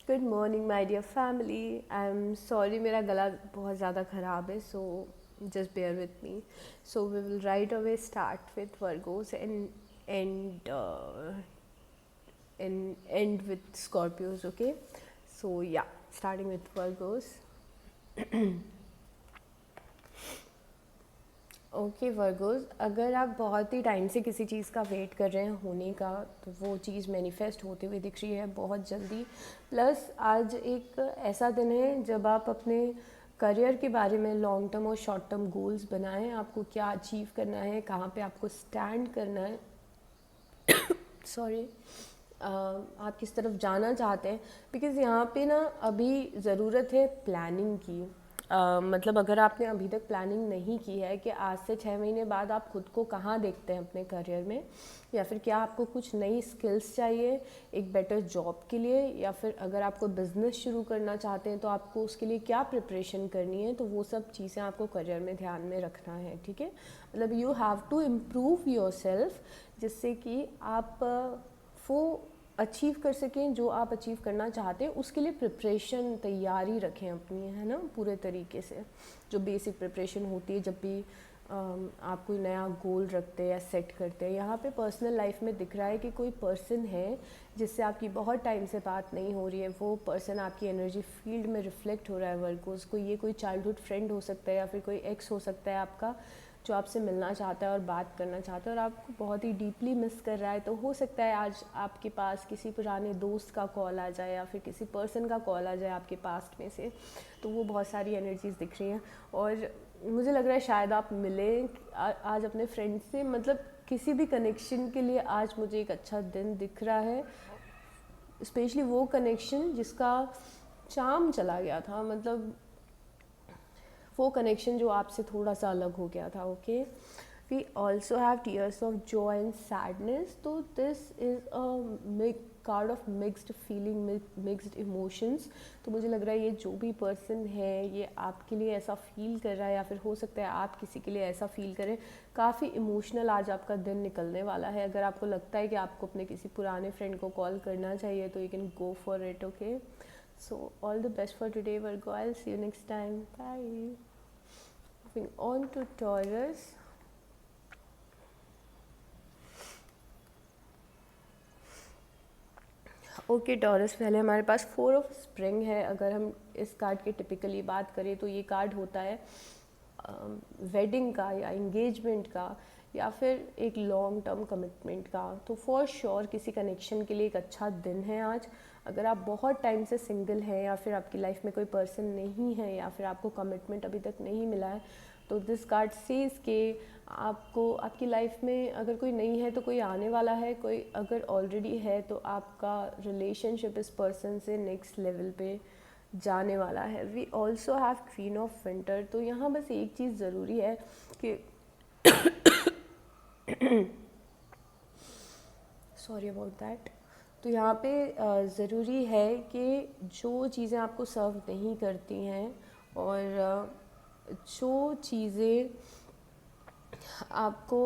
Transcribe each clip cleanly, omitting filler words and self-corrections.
Good morning my dear family. I am sorry, मेरा गला बहुत ज़्यादा ख़राब है, so just bear with me. So we will right away start with Virgos and end with Scorpios, okay? So yeah, starting with Virgos. Okay Virgos, अगर आप बहुत ही टाइम से किसी चीज़ का वेट कर रहे हैं होने का, तो वो चीज़ मैनिफेस्ट होते हुए दिख रही है बहुत जल्दी. प्लस आज एक ऐसा दिन है जब आप अपने करियर के बारे में लॉन्ग टर्म और शॉर्ट टर्म गोल्स बनाएं. आपको क्या अचीव करना है, कहाँ पे आपको स्टैंड करना है, सॉरी, आप किस तरफ जाना चाहते हैं. बिकॉज़ यहाँ पे ना अभी ज़रूरत है प्लानिंग की. मतलब अगर आपने अभी तक प्लानिंग नहीं की है कि आज से 6 महीने बाद आप खुद को कहाँ देखते हैं अपने करियर में, या फिर क्या आपको कुछ नई स्किल्स चाहिए एक बेटर जॉब के लिए, या फिर अगर आपको बिज़नेस शुरू करना चाहते हैं तो आपको उसके लिए क्या प्रिपरेशन करनी है, तो वो सब चीज़ें आपको करियर में ध्यान में रखना है. ठीक है, मतलब you have to improve your self, जिससे कि आप वो अचीव कर सकें जो आप अचीव करना चाहते हैं. उसके लिए प्रिपरेशन, तैयारी रखें अपनी, है ना, पूरे तरीके से. जो बेसिक प्रिपरेशन होती है जब भी आप कोई नया गोल रखते हैं या सेट करते हैं. यहाँ पे पर्सनल लाइफ में दिख रहा है कि कोई पर्सन है जिससे आपकी बहुत टाइम से बात नहीं हो रही है. वो पर्सन आपकी एनर्जी फील्ड में रिफ्लेक्ट हो रहा है वर्गोस को. ये कोई चाइल्डहुड फ्रेंड हो सकता है या फिर कोई एक्स हो सकता है आपका, जो आपसे मिलना चाहता है और बात करना चाहता है और आपको बहुत ही डीपली मिस कर रहा है. तो हो सकता है आज आपके पास किसी पुराने दोस्त का कॉल आ जाए या फिर किसी पर्सन का कॉल आ जाए आपके पास्ट में से. तो वो बहुत सारी एनर्जीज दिख रही हैं और मुझे लग रहा है शायद आप मिलें आज अपने फ्रेंड से. मतलब किसी भी कनेक्शन के लिए आज मुझे एक अच्छा दिन दिख रहा है. स्पेशली वो कनेक्शन जिसका चार्म चला गया था, मतलब वो कनेक्शन जो आपसे थोड़ा सा अलग हो गया था. Okay, we also have tears of joy and sadness. तो this is a card of mixed feeling, mixed emotions. तो मुझे लग रहा है ये जो भी पर्सन है ये आपके लिए ऐसा फील कर रहा है, या फिर हो सकता है आप किसी के लिए ऐसा फील करें. काफ़ी इमोशनल आज आपका दिन निकलने वाला है. अगर आपको लगता है कि आपको अपने किसी पुराने फ्रेंड को कॉल करना चाहिए तो you can go for it. Okay, so all the best for today Virgo. I'll see you next time. Bye. Moving on to Taurus. Okay taurus, पहले हमारे पास 4 ऑफ स्प्रिंग है. अगर हम इस कार्ड की टिपिकली बात करें तो ये कार्ड होता है वेडिंग का या इंगेजमेंट का या फिर एक लॉन्ग टर्म कमिटमेंट का. तो फॉर श्योर किसी कनेक्शन के लिए एक अच्छा दिन है आज. अगर आप बहुत टाइम से सिंगल हैं या फिर आपकी लाइफ में कोई पर्सन नहीं है या फिर आपको कमिटमेंट अभी तक नहीं मिला है, तो दिस कार्ड सेज के आपको आपकी लाइफ में अगर कोई नहीं है तो कोई आने वाला है. कोई अगर ऑलरेडी है तो आपका रिलेशनशिप इस पर्सन से नेक्स्ट लेवल पे जाने वाला है. We also have queen of winter. तो यहाँ बस एक चीज़ ज़रूरी है कि सॉरी अबाउट दैट. तो यहाँ पे ज़रूरी है कि जो चीज़ें आपको सर्व नहीं करती हैं और जो चीज़ें आपको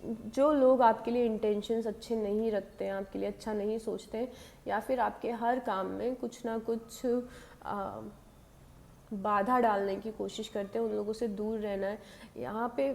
जो लोग आपके लिए इंटेंशंस अच्छे नहीं रखते हैं, आपके लिए अच्छा नहीं सोचते हैं, या फिर आपके हर काम में कुछ ना कुछ बाधा डालने की कोशिश करते हैं, उन लोगों से दूर रहना है. यहाँ पे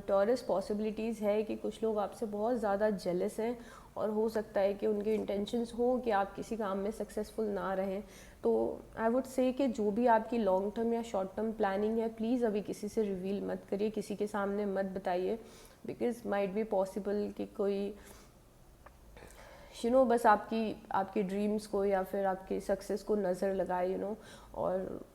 टॉरस पॉसिबिलिटीज़ है कि कुछ लोग आपसे बहुत ज़्यादा जेलस हैं और हो सकता है कि उनके इंटेंशंस हो कि आप किसी काम में सक्सेसफुल ना रहें. तो आई वुड से कि जो भी आपकी लॉन्ग टर्म या शॉर्ट टर्म प्लानिंग है, प्लीज़ अभी किसी से रिवील मत करिए, किसी के सामने मत बताइए. बिकॉज माइट बी पॉसिबल कि कोई बस आपकी आपकी ड्रीम्स को या फिर आपकी सक्सेस को नज़र लगाए, और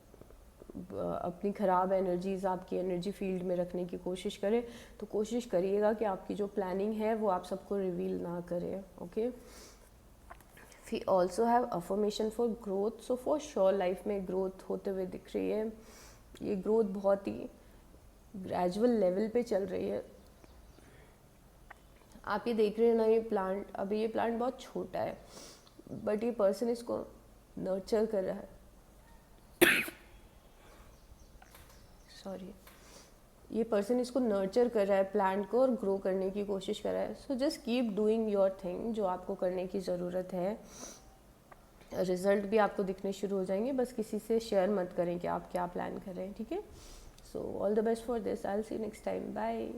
अपनी ख़राब एनर्जीज़ आपकी एनर्जी फील्ड में रखने की कोशिश करें. तो कोशिश करिएगा कि आपकी जो प्लानिंग है वो आप सबको रिवील ना करें. Okay, we also have affirmation for growth. So for sure life में ग्रोथ होते हुए दिख रही है. ये ग्रोथ बहुत ही ग्रेजुअल लेवल पे चल रही है. आप ये देख रहे हैं ना, ये प्लांट, अभी ये प्लांट बहुत छोटा है बट ये पर्सन इसको नर्चर कर रहा है. सॉरी, ये पर्सन इसको नर्चर कर रहा है प्लांट को और ग्रो करने की कोशिश कर रहा है. So just keep doing your thing जो आपको करने की ज़रूरत है. रिजल्ट भी आपको दिखने शुरू हो जाएंगे, बस किसी से शेयर मत करें कि आप क्या प्लान कर रहे हैं, ठीक है। So all the best for this, I will see you next time, bye.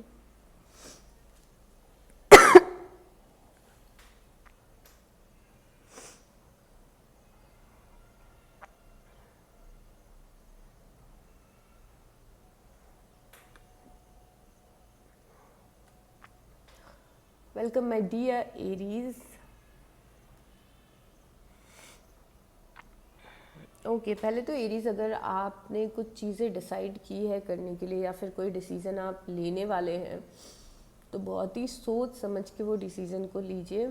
Welcome my dear Aries. Okay पहले तो एरीज, अगर आपने कुछ चीज़ें डिसाइड की है करने के लिए या फिर कोई डिसीज़न आप लेने वाले हैं, तो बहुत ही सोच समझ के वो डिसीज़न को लीजिए।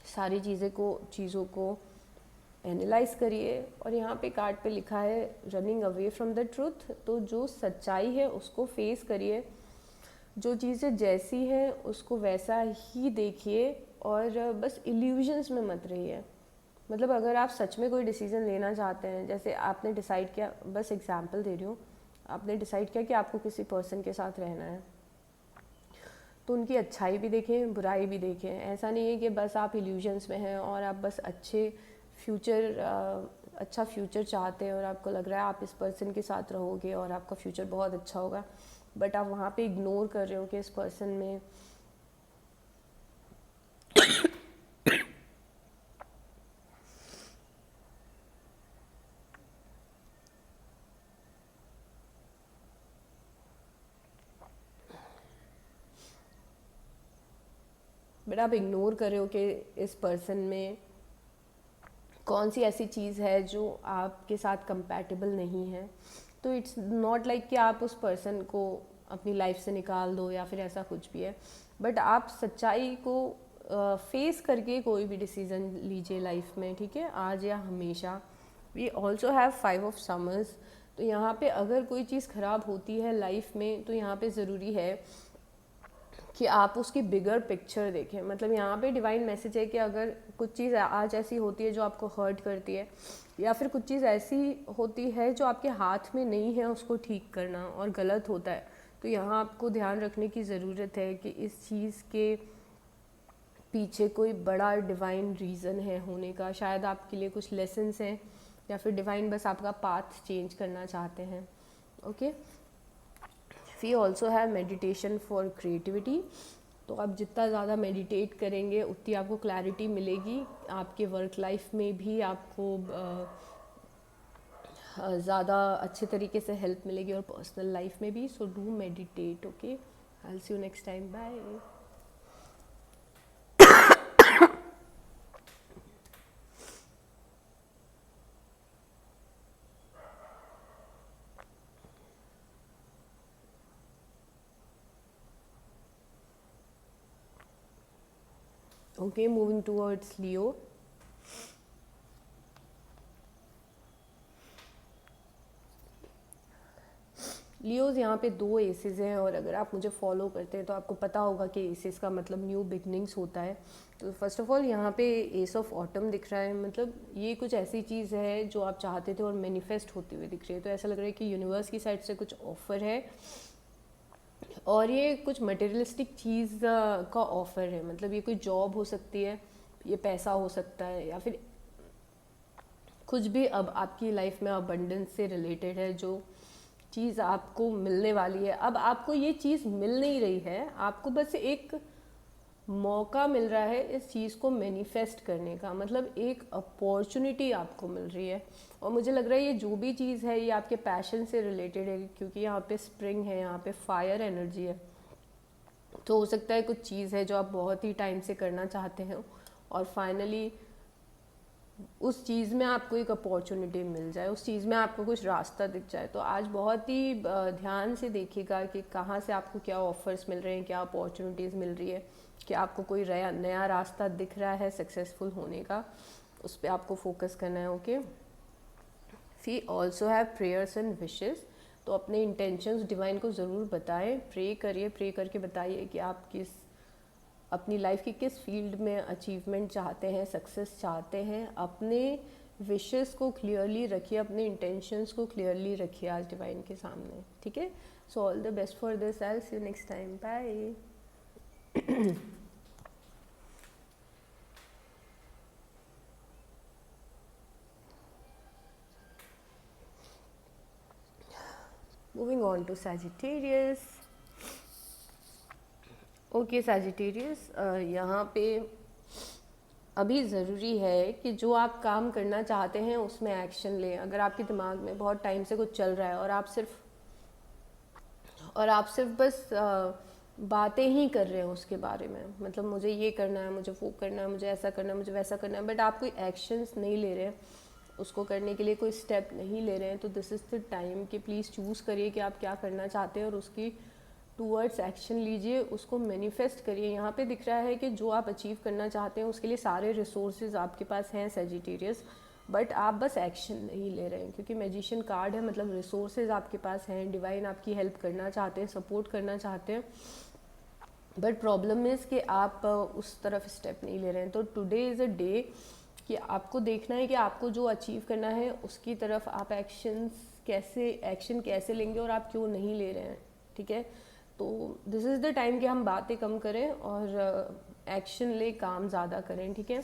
सारी चीज़ों को एनालाइज करिए। और यहाँ पे कार्ड पे लिखा है running away from the truth, तो जो सच्चाई है उसको फेस करिए, जो चीज़ें जैसी हैं उसको वैसा ही देखिए, और बस इल्यूजन्स में मत रहिए। मतलब अगर आप सच में कोई डिसीज़न लेना चाहते हैं, जैसे आपने डिसाइड किया, बस एग्जांपल दे रही हूँ, आपने डिसाइड किया कि आपको किसी पर्सन के साथ रहना है, तो उनकी अच्छाई भी देखें, बुराई भी देखें। ऐसा नहीं है कि बस आप इल्यूजन्स में हैं और आप बस अच्छा फ्यूचर चाहते हैं और आपको लग रहा है आप इस पर्सन के साथ रहोगे और आपका फ्यूचर बहुत अच्छा होगा, बट आप वहाँ पे इग्नोर कर रहे हो कि इस पर्सन में आप इग्नोर कर रहे हो कि इस पर्सन में कौन सी ऐसी चीज़ है जो आपके साथ कंपैटिबल नहीं है। तो इट्स नॉट लाइक कि आप उस पर्सन को अपनी लाइफ से निकाल दो या फिर ऐसा कुछ भी है, बट आप सच्चाई को फेस करके कोई भी डिसीज़न लीजिए लाइफ में, ठीक है, आज या हमेशा। We also have 5 of summers, तो यहाँ पे अगर कोई चीज़ ख़राब होती है लाइफ में, तो यहाँ पे ज़रूरी है कि आप उसकी बिगर पिक्चर देखें। मतलब यहाँ पे डिवाइन मैसेज है कि अगर कुछ चीज़ आज ऐसी होती है जो आपको हर्ट करती है, या फिर कुछ चीज़ ऐसी होती है जो आपके हाथ में नहीं है उसको ठीक करना और गलत होता है, तो यहाँ आपको ध्यान रखने की ज़रूरत है कि इस चीज़ के पीछे कोई बड़ा डिवाइन रीज़न है होने का। शायद आपके लिए कुछ लेसन्स हैं, या फिर डिवाइन बस आपका पाथ चेंज करना चाहते हैं। Okay, we also have meditation for creativity, तो आप जितना ज़्यादा मेडिटेट करेंगे उतनी आपको क्लैरिटी मिलेगी, आपके वर्क लाइफ में भी आपको ज़्यादा अच्छे तरीके से हेल्प मिलेगी और पर्सनल लाइफ में भी। So do meditate. Okay, I will see you next time, bye. Okay, moving towards Leo. Leos यहाँ पे 2 एसेस हैं, और अगर आप मुझे फॉलो करते हैं तो आपको पता होगा कि एसेस का मतलब न्यू बिगनिंग्स होता है। तो फर्स्ट ऑफ ऑल यहाँ पे एस ऑफ ऑटम दिख रहा है, मतलब ये कुछ ऐसी चीज़ है जो आप चाहते थे और मैनिफेस्ट होती हुई दिख रही है। तो ऐसा लग रहा है कि यूनिवर्स की साइड से कुछ ऑफ़र है, और ये कुछ मटेरियलिस्टिक चीज़ का ऑफ़र है। मतलब ये कोई जॉब हो सकती है, ये पैसा हो सकता है, या फिर कुछ भी अब आपकी लाइफ में अबंडेंस से रिलेटेड है, जो चीज़ आपको मिलने वाली है। अब आपको ये चीज़ मिल नहीं रही है, आपको बस एक मौका मिल रहा है इस चीज़ को मैनिफेस्ट करने का, मतलब एक अपॉर्चुनिटी आपको मिल रही है। और मुझे लग रहा है ये जो भी चीज़ है ये आपके पैशन से रिलेटेड है, क्योंकि यहाँ पे स्प्रिंग है, यहाँ पे फायर एनर्जी है। तो हो सकता है कुछ चीज़ है जो आप बहुत ही टाइम से करना चाहते हैं और फाइनली उस चीज़ में आपको एक अपॉर्चुनिटी मिल जाए, उस चीज़ में आपको कुछ रास्ता दिख जाए। तो आज बहुत ही ध्यान से देखिएगा कि कहाँ से आपको क्या ऑफर्स मिल रहे हैं, क्या अपॉर्चुनिटीज़ मिल रही है, कि आपको कोई नया रास्ता दिख रहा है सक्सेसफुल होने का, उस पर आपको फोकस करना है। Okay, we also have prayers and wishes, तो अपने इंटेंशंस डिवाइन को ज़रूर बताएं, प्रे करिए, प्रे करके बताइए कि आप अपनी लाइफ की किस फील्ड में अचीवमेंट चाहते हैं, सक्सेस चाहते हैं। अपने विशेस को क्लियरली रखिए, अपने इंटेंशंस को क्लियरली रखिए आज डिवाइन के सामने, ठीक है। So all the best for this, I will see you next time, bye. Moving on to Sagittarius. Okay Sagittarius, यहाँ पे अभी ज़रूरी है कि जो आप काम करना चाहते हैं उसमें एक्शन लें। अगर आपके दिमाग में बहुत टाइम से कुछ चल रहा है और आप सिर्फ बस बातें ही कर रहे हैं उसके बारे में, मतलब मुझे ये करना है, मुझे वो करना है, मुझे ऐसा करना है, मुझे वैसा करना है, बट आप कोई एक्शंस नहीं ले रहे हैं, उसको करने के लिए कोई स्टेप नहीं ले रहे हैं, तो दिस इज़ द टाइम कि प्लीज़ चूज़ करिए कि आप क्या करना चाहते हैं और उसकी टूवर्ड्स एक्शन लीजिए, उसको मैनिफेस्ट करिए। यहाँ पे दिख रहा है कि जो आप अचीव करना चाहते हैं उसके लिए सारे रिसोर्सेज आपके पास हैं सैजिटेरियस, बट आप बस एक्शन नहीं ले रहे हैं, क्योंकि मैजिशियन कार्ड है, मतलब रिसोर्सेज आपके पास हैं, डिवाइन आपकी हेल्प करना चाहते हैं, सपोर्ट करना चाहते हैं, बट प्रॉब्लम इज़ कि आप उस तरफ स्टेप नहीं ले रहे हैं। तो टुडे इज़ अ डे कि आपको देखना है कि आपको जो अचीव करना है उसकी तरफ आप एक्शन कैसे लेंगे और आप क्यों नहीं ले रहे हैं, ठीक है। तो दिस इज़ द टाइम कि हम बातें कम करें और एक्शन ले, काम ज़्यादा करें, ठीक है।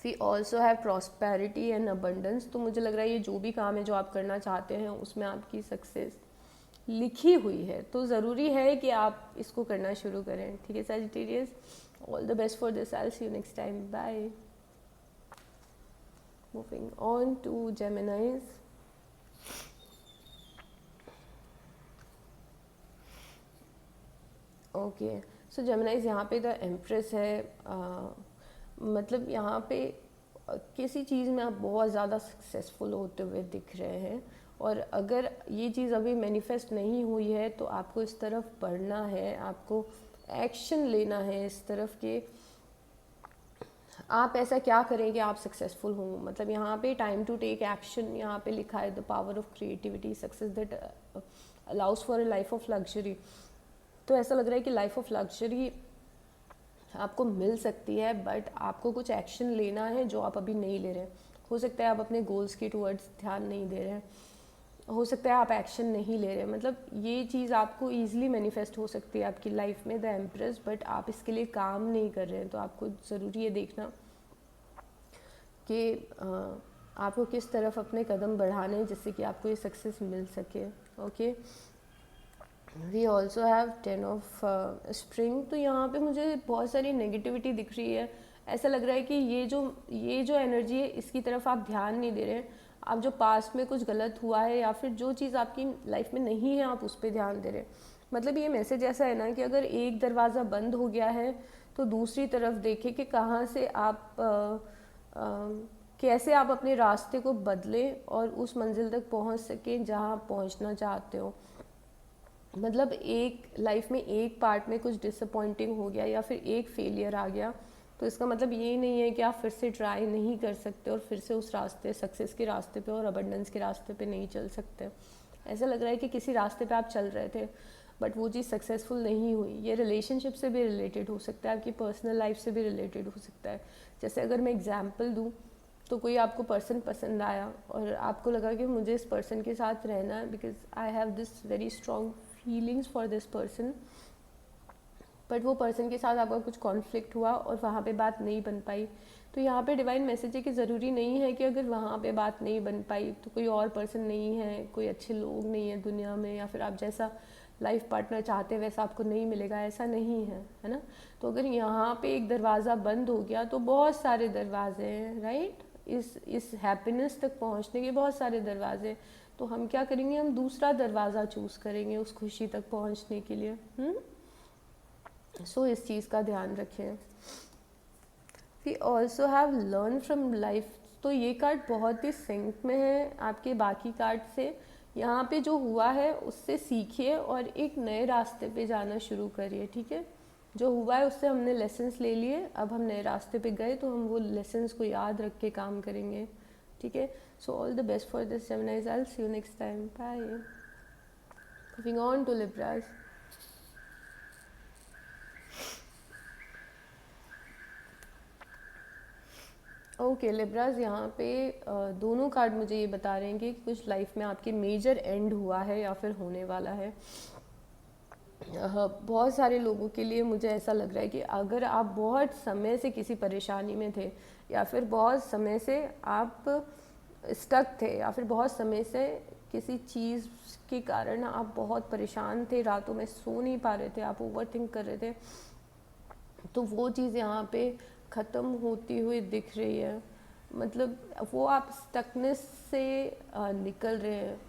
We also have prosperity and abundance. तो मुझे लग रहा है ये जो भी काम है जो आप करना चाहते हैं उसमें आपकी सक्सेस लिखी हुई है, तो ज़रूरी है कि आप इसको करना शुरू करें, ठीक है Sagittarius. All the best for this, I will see you next time, bye. Moving on to Geminis. Okay, so Geminis यहाँ पे द एम्प्रेस है, मतलब यहाँ पे किसी चीज़ में आप बहुत ज़्यादा सक्सेसफुल होते हुए दिख रहे हैं, और अगर ये चीज़ अभी मैनिफेस्ट नहीं हुई है तो आपको इस तरफ बढ़ना है, आपको एक्शन लेना है इस तरफ के आप ऐसा क्या करें कि आप सक्सेसफुल हों। मतलब यहाँ पे टाइम टू टेक एक्शन यहाँ पे लिखा है, the power of creativity, success that allows for a life of luxury. तो ऐसा लग रहा है कि लाइफ ऑफ लग्जरी आपको मिल सकती है, बट आपको कुछ एक्शन लेना है जो आप अभी नहीं ले रहे हैं। हो सकता है आप अपने गोल्स की टूवर्ड्स ध्यान नहीं दे रहे हैं, हो सकता है आप एक्शन नहीं ले रहे, मतलब ये चीज़ आपको ईजिली मैनिफेस्ट हो सकती है आपकी लाइफ में, द एम्प्रेस, बट आप इसके लिए काम नहीं कर रहे हैं। तो आपको ज़रूरी है देखना कि आपको किस तरफ अपने कदम बढ़ाने हैं जिससे कि आपको ये सक्सेस मिल सके। Okay, we also have 10 of spring. तो यहाँ पे मुझे बहुत सारी नेगेटिविटी दिख रही है, ऐसा लग रहा है कि ये जो एनर्जी है इसकी तरफ आप ध्यान नहीं दे रहे हैं। आप जो पास्ट में कुछ गलत हुआ है या फिर जो चीज़ आपकी लाइफ में नहीं है आप उस पर ध्यान दे रहे हैं। मतलब ये मैसेज ऐसा है ना कि अगर एक दरवाज़ा बंद हो गया है तो दूसरी तरफ देखें कि कहाँ से आप कैसे आप अपने रास्ते को बदलें और उस मंजिल तक पहुँच सकें जहाँ आप पहुँचना चाहते हो। मतलब एक लाइफ में एक पार्ट में कुछ डिसअपॉइंटिंग हो गया या फिर एक फेलियर आ गया तो इसका मतलब ये नहीं है कि आप फिर से ट्राई नहीं कर सकते और फिर से उस रास्ते, सक्सेस के रास्ते पे और अबंडेंस के रास्ते पे नहीं चल सकते। ऐसा लग रहा है कि किसी रास्ते पे आप चल रहे थे बट वो चीज़ सक्सेसफुल नहीं हुई। ये रिलेशनशिप से भी रिलेटेड हो सकता है, आपकी पर्सनल लाइफ से भी रिलेटेड हो सकता है। जैसे अगर मैं एग्जाम्पल दूँ तो कोई आपको पर्सन पसंद आया और आपको लगा कि मुझे इस पर्सन के साथ रहना है because I have this very strong feelings for this person, but वो पर्सन के साथ आपका कुछ कॉन्फ्लिक्ट हुआ और वहाँ पे बात नहीं बन पाई। तो यहाँ पे डिवाइन मैसेज है कि ज़रूरी नहीं है कि अगर वहाँ पे बात नहीं बन पाई तो कोई और पर्सन नहीं है, कोई अच्छे लोग नहीं है दुनिया में, या फिर आप जैसा लाइफ पार्टनर चाहते हैं वैसा आपको नहीं मिलेगा, ऐसा नहीं है ना। तो अगर यहाँ पे एक दरवाज़ा बंद हो गया तो बहुत सारे दरवाजे हैं, राइट। इस हैप्पीनेस तक पहुँचने के बहुत सारे दरवाजे, तो हम क्या करेंगे, हम दूसरा दरवाज़ा चूज़ करेंगे उस खुशी तक पहुँचने के लिए। सो इस चीज़ का ध्यान रखें। We also have learn from life. तो ये कार्ड बहुत ही सिंक में है आपके बाकी कार्ड से। यहाँ पे जो हुआ है उससे सीखिए और एक नए रास्ते पे जाना शुरू करिए, ठीक है। जो हुआ है उससे हमने लेसन्स ले लिए, अब हम नए रास्ते पे गए तो हम वो लेसन्स को याद रख के काम करेंगे, ठीक है। So all the best for this Geminis, I will see you next time, bye. Moving on to Libras. Okay Libras, यहाँ पे दोनों कार्ड मुझे ये बता रहे हैं कि कुछ लाइफ में आपके मेजर एंड हुआ है या फिर होने वाला है। बहुत सारे लोगों के लिए मुझे ऐसा लग रहा है कि अगर आप बहुत समय से किसी परेशानी में थे या फिर बहुत समय से आप स्टक थे या फिर बहुत समय से किसी चीज़ के कारण आप बहुत परेशान थे, रातों में सो नहीं पा रहे थे, आप ओवर थिंक कर रहे थे, तो वो चीज़ यहाँ पे ख़त्म होती हुई दिख रही है। मतलब वो आप स्टकनेस से निकल रहे हैं।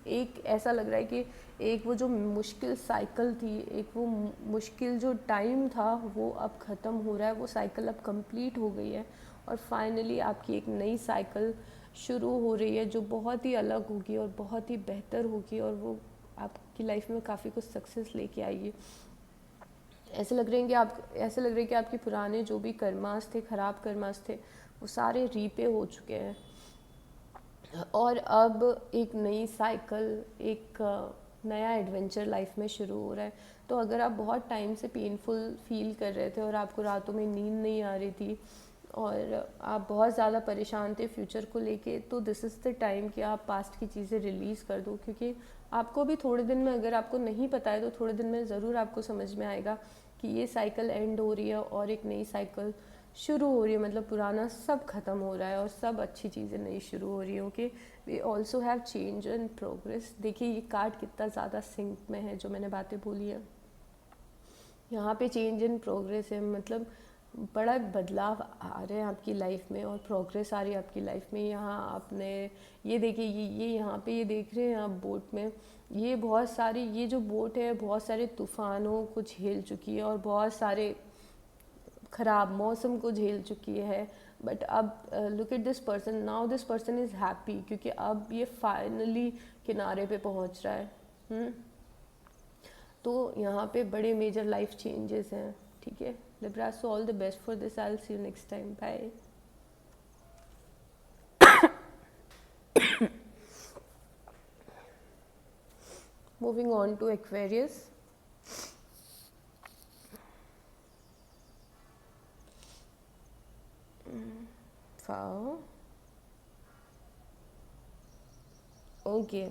एक ऐसा लग रहा है कि एक वो जो मुश्किल साइकिल थी, एक वो मुश्किल जो टाइम था, वो अब ख़त्म हो रहा है, वो साइकिल अब कंप्लीट हो गई है और फाइनली आपकी एक नई साइकिल शुरू हो रही है जो बहुत ही अलग होगी और बहुत ही बेहतर होगी और वो आपकी लाइफ में काफ़ी कुछ सक्सेस लेके आएगी। ऐसे लग रहे हैं कि ऐसे लग रहा है कि आपके पुराने जो भी कर्मास थे, ख़राब कर्मास थे, वो सारे रीपे हो चुके हैं और अब एक नई साइकिल, एक नया एडवेंचर लाइफ में शुरू हो रहा है। तो अगर आप बहुत टाइम से पेनफुल फील कर रहे थे और आपको रातों में नींद नहीं आ रही थी और आप बहुत ज़्यादा परेशान थे फ्यूचर को लेके, तो दिस इज़ द टाइम कि आप पास्ट की चीज़ें रिलीज़ कर दो, क्योंकि आपको भी थोड़े दिन में, अगर आपको नहीं पता है तो थोड़े दिन में ज़रूर आपको समझ में आएगा कि ये साइकिल एंड हो रही है और एक नई साइकिल शुरू हो रही है। मतलब पुराना सब ख़त्म हो रहा है और सब अच्छी चीज़ें नई शुरू हो रही हैं। Okay, we also have change and progress. देखिए ये कार्ड कितना ज़्यादा सिंक में है जो मैंने बातें बोली है। यहाँ पे चेंज एंड प्रोग्रेस है, मतलब बड़ा बदलाव आ रहे हैं आपकी लाइफ में और प्रोग्रेस आ रही है आपकी लाइफ में। यहाँ आपने ये देखिए, ये यहाँ पे ये देख रहे हैं आप बोट में, ये बहुत सारी, ये जो बोट है बहुत सारे तूफ़ानों को झेल चुकी है और बहुत सारे ख़राब मौसम को झेल चुकी है। बट अब look at this person, now this person is happy, क्योंकि अब ये फाइनली किनारे पे पहुंच रहा है। तो यहाँ पे बड़े मेजर लाइफ चेंजेस हैं। ठीक है Libra, so all the best for this, I will see you next time, bye. Moving on to Aquarius. Okay,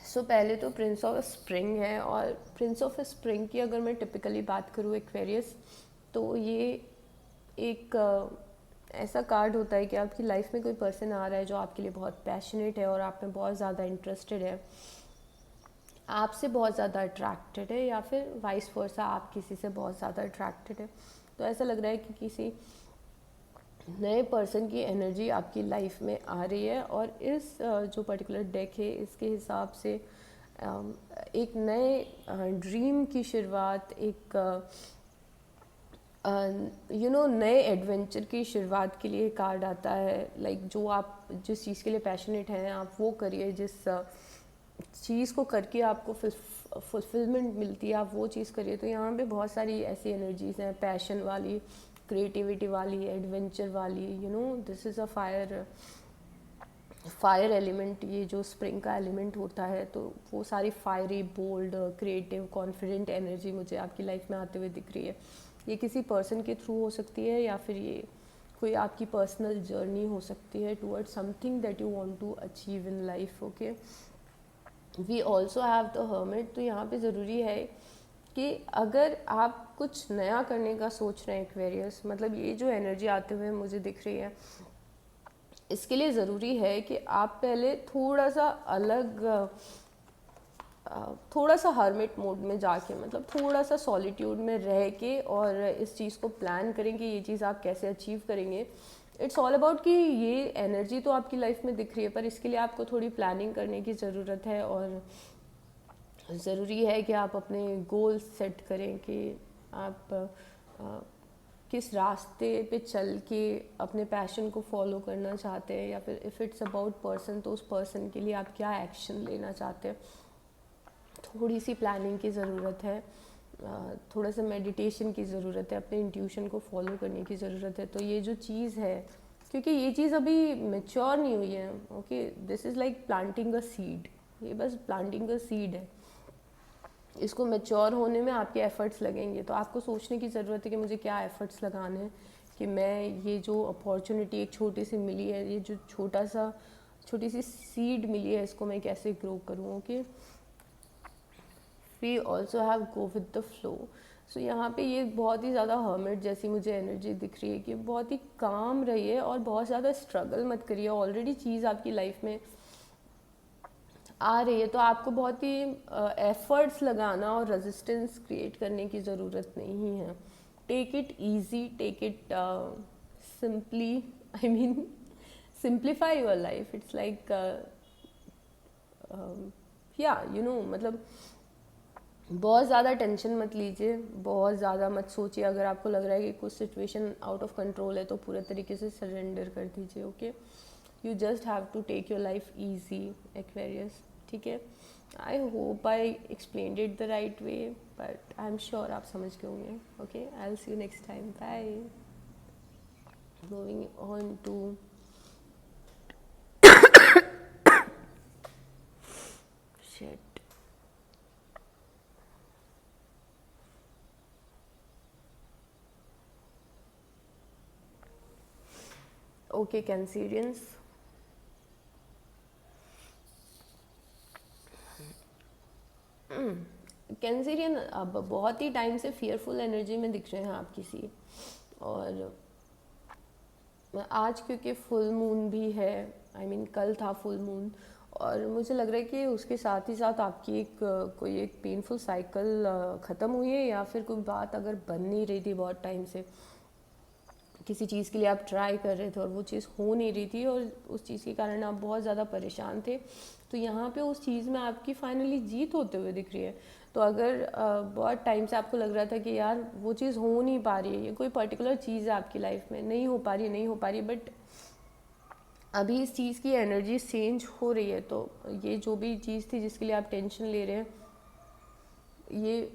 so पहले तो प्रिंस ऑफ स्प्रिंग है, और प्रिंस ऑफ स्प्रिंग की अगर मैं टिपिकली बात करूँ एक्वेरियस, तो ये एक ऐसा कार्ड होता है कि आपकी लाइफ में कोई पर्सन आ रहा है जो आपके लिए बहुत पैशनेट है और आप में बहुत ज़्यादा इंटरेस्टेड है, आपसे बहुत ज़्यादा अट्रैक्टेड है, या फिर वाइस वर्सा आप किसी से बहुत ज़्यादा अट्रैक्टेड है। तो ऐसा लग रहा है कि किसी नए पर्सन की एनर्जी आपकी लाइफ में आ रही है और इस जो पर्टिकुलर डेक है इसके हिसाब से एक नए ड्रीम की शुरुआत, एक नए एडवेंचर की शुरुआत के लिए कार्ड आता है। लाइक जो आप जिस चीज़ के लिए पैशनेट हैं आप वो करिए, जिस चीज़ को करके आपको फुलफिलमेंट मिलती है आप वो चीज़ करिए। तो यहाँ पे बहुत सारी ऐसी एनर्जीज हैं, पैशन वाली, क्रिएटिविटी वाली, एडवेंचर वाली, this is a fire element, ये जो स्प्रिंग का एलिमेंट होता है, तो वो सारी fiery, bold, creative, confident energy मुझे आपकी लाइफ में आते हुए दिख रही है। ये किसी पर्सन के थ्रू हो सकती है या फिर ये कोई आपकी पर्सनल जर्नी हो सकती है toward something that you want to achieve in life. Okay, we also have the Hermit. तो यहाँ पे ज़रूरी है कि अगर आप कुछ नया करने का सोच रहे हैं एक्वेरियस, मतलब ये जो एनर्जी आते हुए मुझे दिख रही है, इसके लिए ज़रूरी है कि आप पहले थोड़ा सा अलग, थोड़ा सा हर्मिट मोड में जाके, मतलब थोड़ा सा सॉलिट्यूड में रह के और इस चीज़ को प्लान करें कि ये चीज़ आप कैसे अचीव करेंगे। इट्स ऑल अबाउट कि ये एनर्जी तो आपकी लाइफ में दिख रही है, पर इसके लिए आपको थोड़ी प्लानिंग करने की ज़रूरत है और ज़रूरी है कि आप अपने गोल सेट करें कि आप किस रास्ते पे चल के अपने पैशन को फॉलो करना चाहते हैं, या फिर इफ़ इट्स अबाउट पर्सन तो उस पर्सन के लिए आप क्या एक्शन लेना चाहते हैं। थोड़ी सी प्लानिंग की ज़रूरत है, थोड़ा सा मेडिटेशन की ज़रूरत है, अपने इंट्यूशन को फॉलो करने की ज़रूरत है। तो ये जो चीज़ है, क्योंकि ये चीज़ अभी मेच्योर नहीं हुई है। Okay, this is like planting a seed, ये बस प्लांटिंग अ सीड है। इसको मेच्योर होने में आपके एफ़र्ट्स लगेंगे, तो आपको सोचने की ज़रूरत है कि मुझे क्या एफ़र्ट्स लगाने हैं कि मैं ये जो अपॉर्चुनिटी एक छोटी सी मिली है, ये जो छोटी सी सीड मिली है, इसको मैं कैसे ग्रो करूँ। Okay, we also have go with the flow. So यहाँ पे ये बहुत ही ज़्यादा हर्मिट जैसी मुझे एनर्जी दिख रही है कि बहुत ही काम रही है और बहुत ज़्यादा स्ट्रगल मत करिए। ऑलरेडी चीज़ आपकी लाइफ में आ रही है, तो आपको बहुत ही एफर्ट्स लगाना और रेजिस्टेंस क्रिएट करने की ज़रूरत नहीं है. Take it easy, take it simply, I mean simplify your life. It's like या मतलब बहुत ज़्यादा टेंशन मत लीजिए, बहुत ज़्यादा मत सोचिए. अगर आपको लग रहा है कि कुछ सिचुएशन आउट ऑफ कंट्रोल है तो पूरे तरीके से सरेंडर कर दीजिए. Okay, you just have to take your life easy, Aquarius. ठीक है, I hope I explained it the right way, but I am sure आप समझ गए होंगे. Okay, I will see you next time. Bye. Moving on to shit. Okay, Cancerians. Cancerian अब बहुत ही time से फियरफुल एनर्जी में दिख रहे हैं आप किसी, और आज क्योंकि फुल मून भी है, आई मीन कल था फुल मून, और मुझे लग रहा है कि उसके साथ ही साथ आपकी कोई एक पेनफुल साइकिल ख़त्म हुई है, या फिर कोई बात अगर बन नहीं रही थी बहुत टाइम से, किसी चीज़ के लिए आप ट्राई कर रहे थे और वो चीज़ हो नहीं रही थी, और उस चीज़ के कारण आप बहुत ज़्यादा परेशान थे, तो यहाँ पे उस चीज़ में आपकी फाइनली जीत होते हुए दिख रही है. तो अगर बहुत टाइम से आपको लग रहा था कि यार वो चीज़ हो नहीं पा रही है, ये कोई पर्टिकुलर चीज़ है आपकी लाइफ में नहीं हो पा रही, नहीं हो पा रही, बट अभी इस चीज़ की एनर्जी चेंज हो रही है, तो ये जो भी चीज़ थी जिसके लिए आप टेंशन ले रहे हैं, ये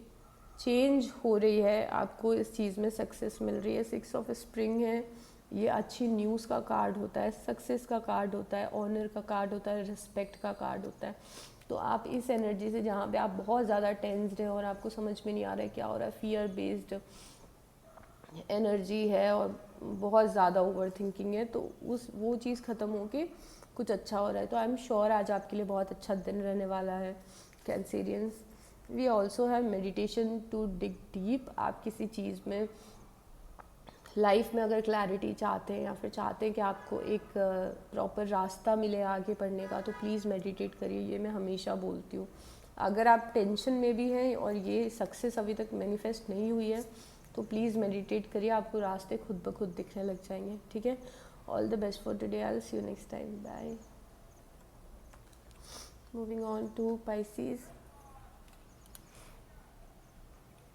चेंज हो रही है, आपको इस चीज़ में सक्सेस मिल रही है. 6 ऑफ स्प्रिंग है, ये अच्छी न्यूज़ का कार्ड होता है, सक्सेस का कार्ड होता है, ऑनर का कार्ड होता है, रिस्पेक्ट का कार्ड होता है. तो आप इस एनर्जी से, जहाँ पे आप बहुत ज़्यादा टेंस्ड हैं और आपको समझ में नहीं आ रहा है क्या हो रहा है, फियर बेस्ड एनर्जी है और बहुत ज़्यादा ओवर थिंकिंग है, तो वो चीज़ ख़त्म होके कुछ अच्छा हो रहा है. तो आई एम श्योर आज आपके लिए बहुत अच्छा दिन रहने वाला है, Cancerians. We also have meditation to dig deep. आप किसी चीज़ में लाइफ में अगर क्लैरिटी चाहते हैं, या फिर चाहते हैं कि आपको एक प्रॉपर रास्ता मिले आगे बढ़ने का, तो प्लीज़ मेडिटेट करिए. ये मैं हमेशा बोलती हूँ. अगर आप टेंशन में भी हैं और ये सक्सेस अभी तक मैनिफेस्ट नहीं हुई है, तो प्लीज़ मेडिटेट करिए, आपको रास्ते खुद ब खुद दिखने लग जाएंगे. ठीक है, all the best for today. I will see you next time. Bye. Moving on to Pisces.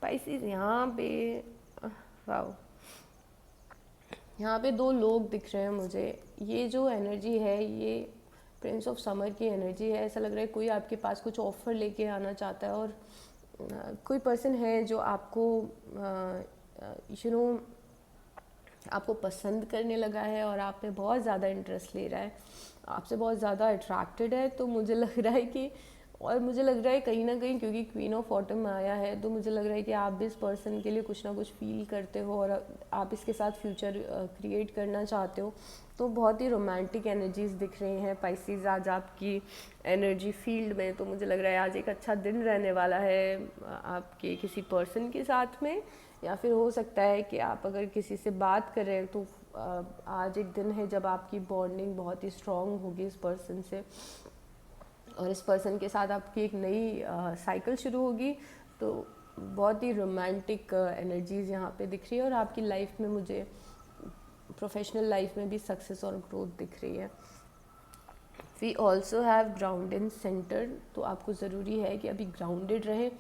Pisces, यहाँ पे वाओ, यहाँ पे 2 लोग दिख रहे हैं मुझे. ये जो एनर्जी है, ये प्रिंस ऑफ समर की एनर्जी है. ऐसा लग रहा है कोई आपके पास कुछ ऑफर लेके आना चाहता है, और कोई पर्सन है जो आपको आपको पसंद करने लगा है और आप पे बहुत ज़्यादा इंटरेस्ट ले रहा है, आपसे बहुत ज़्यादा अट्रैक्टेड है. तो मुझे लग रहा है कि, और मुझे लग रहा है कहीं ना कहीं, क्योंकि क्वीन ऑफ ऑटम आया है, तो मुझे लग रहा है कि आप भी इस पर्सन के लिए कुछ ना कुछ फील करते हो और आप इसके साथ फ्यूचर क्रिएट करना चाहते हो. तो बहुत ही रोमांटिक एनर्जीज दिख रही हैं पाइसेस आज आपकी एनर्जी फील्ड में. तो मुझे लग रहा है आज एक अच्छा दिन रहने वाला है आपके किसी पर्सन के साथ में, या फिर हो सकता है कि आप अगर किसी से बात कर रहे हैं, तो आज एक दिन है जब आपकी बॉन्डिंग बहुत ही स्ट्रॉन्ग होगी इस पर्सन से, और इस पर्सन के साथ आपकी एक नई साइकिल शुरू होगी. तो बहुत ही रोमांटिक एनर्जीज यहाँ पे दिख रही है, और आपकी लाइफ में मुझे प्रोफेशनल लाइफ में भी सक्सेस और ग्रोथ दिख रही है. We also have ground and centre. तो आपको ज़रूरी है कि अभी ग्राउंडेड रहें,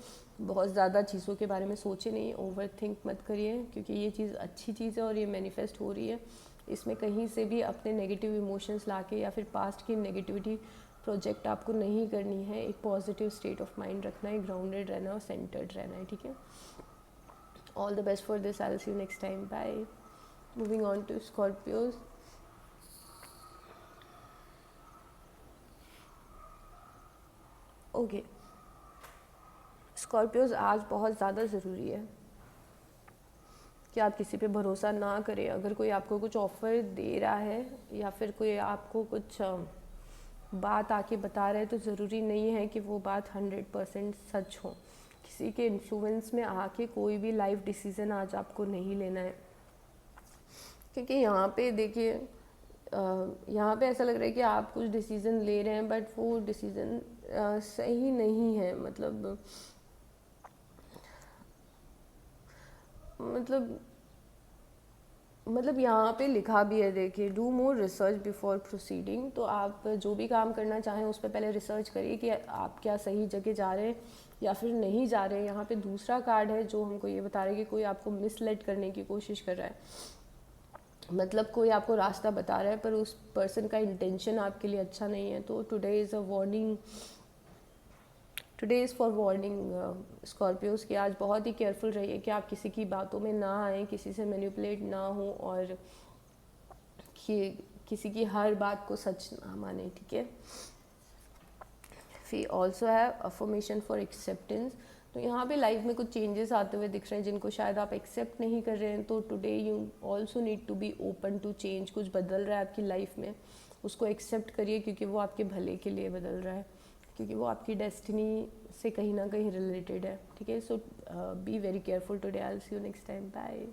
बहुत ज़्यादा चीज़ों के बारे में सोचे नहीं, ओवर थिंक मत करिए, क्योंकि ये चीज़ अच्छी चीज़ है और ये मैनिफेस्ट हो रही है. इसमें कहीं से भी अपने नेगेटिव इमोशंस लाके या फिर पास्ट की नेगेटिविटी प्रोजेक्ट आपको नहीं करनी है. एक पॉजिटिव स्टेट ऑफ माइंड रखना है, ग्राउंडेड रहना और सेंटर्ड रहना है. ठीक है, all the best for this. I will see you next time. Bye. Moving on to Scorpios. Okay, Scorpios आज बहुत ज़्यादा ज़रूरी है कि आप किसी पे भरोसा ना करें. अगर कोई आपको कुछ ऑफ़र दे रहा है, या फिर कोई आपको कुछ बात आके बता रहा है, तो ज़रूरी नहीं है कि वो बात 100% सच हो. किसी के इन्फ्लुएंस में आके कोई भी लाइफ डिसीज़न आज आपको नहीं लेना है, क्योंकि यहाँ पे देखिए यहाँ पे ऐसा लग रहा है कि आप कुछ डिसीज़न ले रहे हैं बट वो डिसीज़न सही नहीं है। मतलब यहाँ पे लिखा भी है, देखिए, do more research before proceeding. तो आप जो भी काम करना चाहें उस पर पहले रिसर्च करिए कि आप क्या सही जगह जा रहे हैं या फिर नहीं जा रहे हैं। यहाँ पे दूसरा कार्ड है जो हमको ये बता रहा है कि कोई आपको मिसलेड करने की कोशिश कर रहा है। मतलब कोई आपको रास्ता बता रहा है पर उस पर्सन का इंटेंशन आपके लिए अच्छा नहीं है। तो today is a warning, today is for warning Scorpios कि आज बहुत ही केयरफुल रहिए कि आप किसी की बातों में ना आए, किसी से मैनिपुलेट ना हो और कि किसी की हर बात को सच ना माने, ठीक है। We also have affirmation for acceptance. तो यहाँ पे लाइफ में कुछ चेंजेस आते हुए दिख रहे हैं जिनको शायद आप एक्सेप्ट नहीं कर रहे हैं। तो today you also need to be open to change. कुछ बदल रहा है आपकी लाइफ में, उसको एक्सेप्ट करिए क्योंकि वो आपके भले के लिए बदल रहा है, क्योंकि वो आपकी डेस्टिनी से कहीं ना कहीं रिलेटेड है, ठीक है। So be very careful today. I will see you next time, bye.